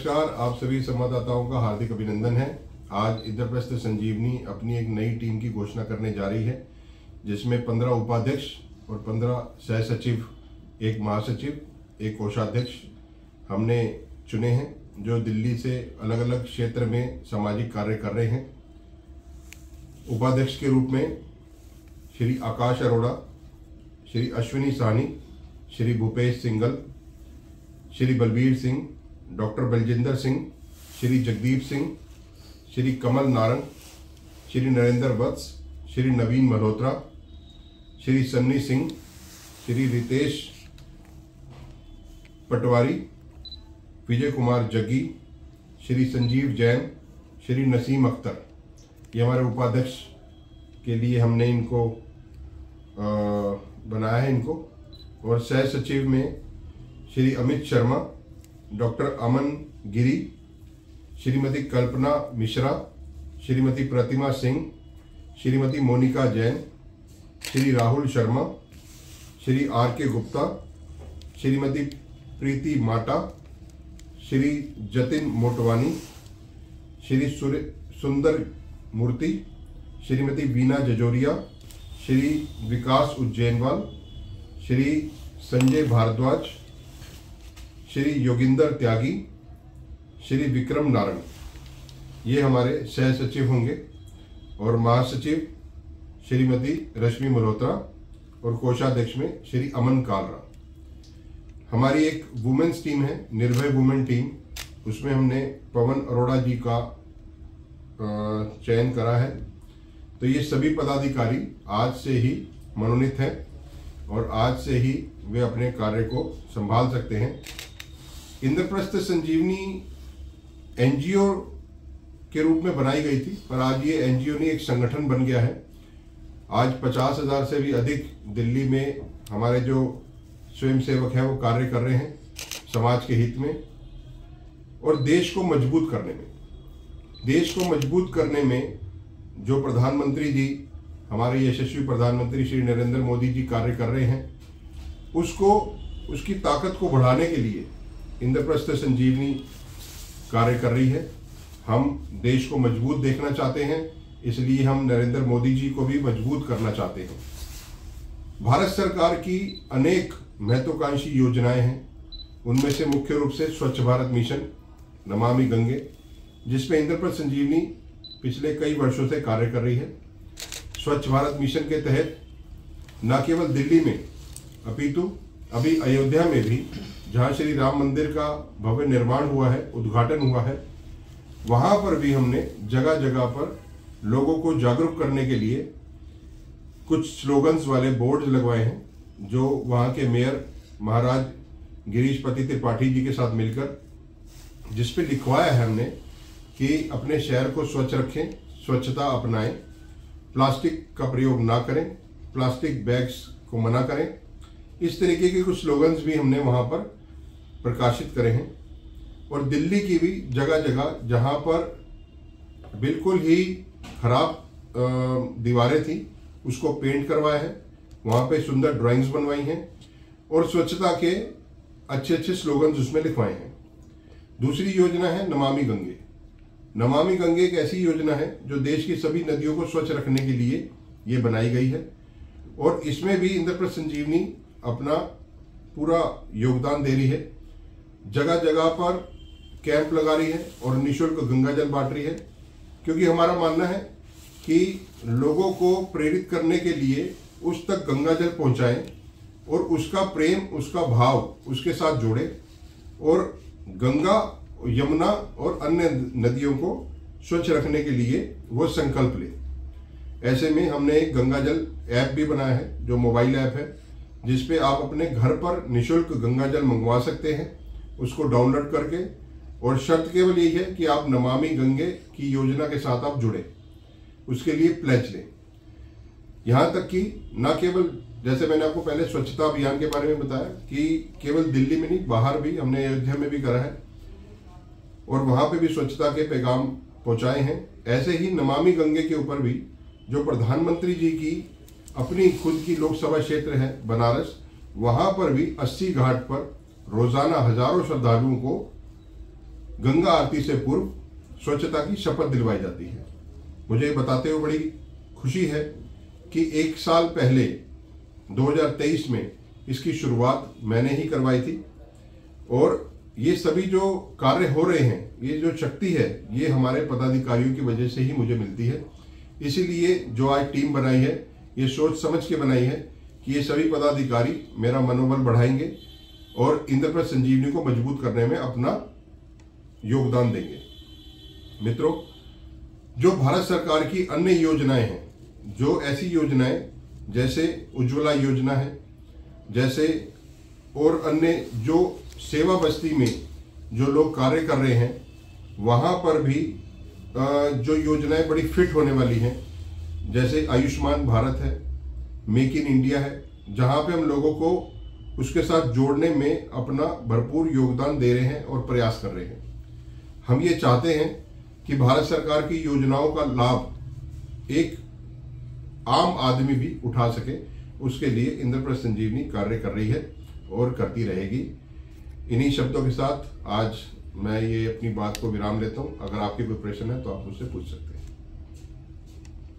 नमस्कार, आप सभी संवाददाताओं का हार्दिक अभिनंदन है। आज इंद्रप्रस्थ संजीवनी अपनी एक नई टीम की घोषणा करने जा रही है, जिसमें 15 उपाध्यक्ष और 15 सह सचिव, एक महासचिव, एक कोषाध्यक्ष हमने चुने हैं, जो दिल्ली से अलग अलग क्षेत्र में सामाजिक कार्य कर रहे हैं। उपाध्यक्ष के रूप में श्री आकाश अरोड़ा, श्री अश्विनी साहनी, श्री भूपेश सिंगल, श्री बलबीर सिंह, डॉक्टर बलजिंदर सिंह, श्री जगदीप सिंह, श्री कमल नारंग, श्री नरेंद्र वत्स, श्री नवीन मल्होत्रा, श्री सन्नी सिंह, श्री रितेश पटवारी, विजय कुमार जग्गी, श्री संजीव जैन, श्री नसीम अख्तर, ये हमारे उपाध्यक्ष के लिए हमने इनको बनाया है इनको। और सह सचिव में Shri Amit Sharma, doctor Aman Giri, Shrimati Kalpana Mishra, Shrimati Pratima Singh, Shrimati Monica Jain, Shri Rahul Sharma, Shri R K Gupta, Shrimati प्रीति माटा, श्री जतिन मोटवानी, श्री सुंदर मूर्ति, श्रीमती वीना जजोरिया, श्री विकास उज्जैनवाल, श्री संजय भारद्वाज, श्री योगिंदर त्यागी, श्री विक्रम नारंग, ये हमारे सह सचिव होंगे। और महासचिव श्रीमती रश्मि मल्होत्रा और कोषाध्यक्ष में श्री अमन कालरा। हमारी एक वुमेन्स टीम है, निर्भय वुमेन टीम, उसमें हमने पवन अरोड़ा जी का चयन करा है। तो ये सभी पदाधिकारी आज से ही मनोनीत हैं और आज से ही वे अपने कार्य को संभाल सकते हैं। इंद्रप्रस्थ संजीवनी एनजीओ के रूप में बनाई गई थी, पर आज ये एनजीओ नहीं, एक संगठन बन गया है। आज 50,000 से भी अधिक दिल्ली में हमारे जो स्वयंसेवक हैं वो कार्य कर रहे हैं समाज के हित में और देश को मजबूत करने में। देश को मजबूत करने में जो प्रधानमंत्री जी, हमारे यशस्वी प्रधानमंत्री श्री नरेंद्र मोदी जी कार्य कर रहे हैं, उसकी ताकत को बढ़ाने के लिए इंद्रप्रस्थ संजीवनी कार्य कर रही है। हम देश को मजबूत देखना चाहते हैं, इसलिए हम नरेंद्र मोदी जी को भी मजबूत करना चाहते हैं। भारत सरकार की अनेक महत्वाकांक्षी योजनाएं हैं, उनमें से मुख्य रूप से स्वच्छ भारत मिशन, नमामि गंगे, जिसमें इंद्रप्रस्थ संजीवनी पिछले कई वर्षों से कार्य कर रही है। स्वच्छ भारत मिशन के तहत न केवल दिल्ली में अपितु अभी अयोध्या में भी, जहां श्री राम मंदिर का भव्य निर्माण हुआ है, उद्घाटन हुआ है, वहां पर भी हमने जगह जगह पर लोगों को जागरूक करने के लिए कुछ स्लोगन्स वाले बोर्ड लगवाए हैं, जो वहां के मेयर महाराज गिरीशपति त्रिपाठी जी के साथ मिलकर, जिस पे लिखवाया है हमने कि अपने शहर को स्वच्छ रखें, स्वच्छता अपनाएं, प्लास्टिक का प्रयोग ना करें, प्लास्टिक बैग्स को मना करें। इस तरीके के कुछ स्लोगन्स भी हमने वहां पर प्रकाशित करे हैं। और दिल्ली की भी जगह जगह जहां पर बिल्कुल ही खराब दीवारें थी, उसको पेंट करवाया है, वहां पे सुंदर ड्राइंग्स बनवाई हैं और स्वच्छता के अच्छे अच्छे स्लोगन्स उसमें लिखवाए हैं। दूसरी योजना है नमामि गंगे। नमामि गंगे एक ऐसी योजना है जो देश की सभी नदियों को स्वच्छ रखने के लिए ये बनाई गई है और इसमें भी इंद्रप्रस्थ संजीवनी अपना पूरा योगदान दे रही है। जगह जगह पर कैंप लगा रही है और निःशुल्क गंगा जल बांट रही है, क्योंकि हमारा मानना है कि लोगों को प्रेरित करने के लिए उस तक गंगा जल पहुंचाएं और उसका प्रेम, उसका भाव उसके साथ जोड़े और गंगा, यमुना और अन्य नदियों को स्वच्छ रखने के लिए वो संकल्प ले। ऐसे में हमने एक गंगा जल ऐप भी बनाया है, जो मोबाइल ऐप है, जिसपे आप अपने घर पर निःशुल्क गंगा जल मंगवा सकते हैं, उसको डाउनलोड करके। और शर्त केवल यही है कि आप नमामि गंगे की योजना के साथ आप जुड़े, उसके लिए प्लेज लें। यहाँ तक कि न केवल, जैसे मैंने आपको पहले स्वच्छता अभियान के बारे में बताया कि केवल दिल्ली में नहीं, बाहर भी हमने अयोध्या में भी करा है और वहां पे भी स्वच्छता के पैगाम पहुंचाए हैं। ऐसे ही नमामि गंगे के ऊपर भी, जो प्रधानमंत्री जी की अपनी खुद की लोकसभा क्षेत्र है बनारस, वहां पर भी 80 घाट पर रोजाना हजारों श्रद्धालुओं को गंगा आरती से पूर्व स्वच्छता की शपथ दिलवाई जाती है। मुझे बताते हुए बड़ी खुशी है कि 1 साल पहले 2023 में इसकी शुरुआत मैंने ही करवाई थी और ये सभी जो कार्य हो रहे हैं, ये जो शक्ति है, ये हमारे पदाधिकारियों की वजह से ही मुझे मिलती है। इसीलिए जो आज टीम बनाई है, ये सोच समझ के बनाई है कि ये सभी पदाधिकारी मेरा मनोबल बढ़ाएंगे और इंद्रप्रस्थ संजीवनी को मजबूत करने में अपना योगदान देंगे। मित्रों, जो भारत सरकार की अन्य योजनाएं हैं, जो ऐसी योजनाएं जैसे उज्ज्वला योजना है, जैसे और अन्य जो सेवा बस्ती में जो लोग कार्य कर रहे हैं, वहां पर भी जो योजनाएं बड़ी फिट होने वाली हैं, जैसे आयुष्मान भारत है, मेक इन इंडिया है, जहां पे हम लोगों को उसके साथ जोड़ने में अपना भरपूर योगदान दे रहे हैं और प्रयास कर रहे हैं। हम ये चाहते हैं कि भारत सरकार की योजनाओं का लाभ एक आम आदमी भी उठा सके। उसके लिए इंद्रप्रस्थ संजीवनी कार्य कर रही है और करती रहेगी। इन्हीं शब्दों के साथ आज मैं ये अपनी बात को विराम लेता हूं। अगर आपके कोई प्रश्न है तो आप मुझसे पूछ सकते हैं।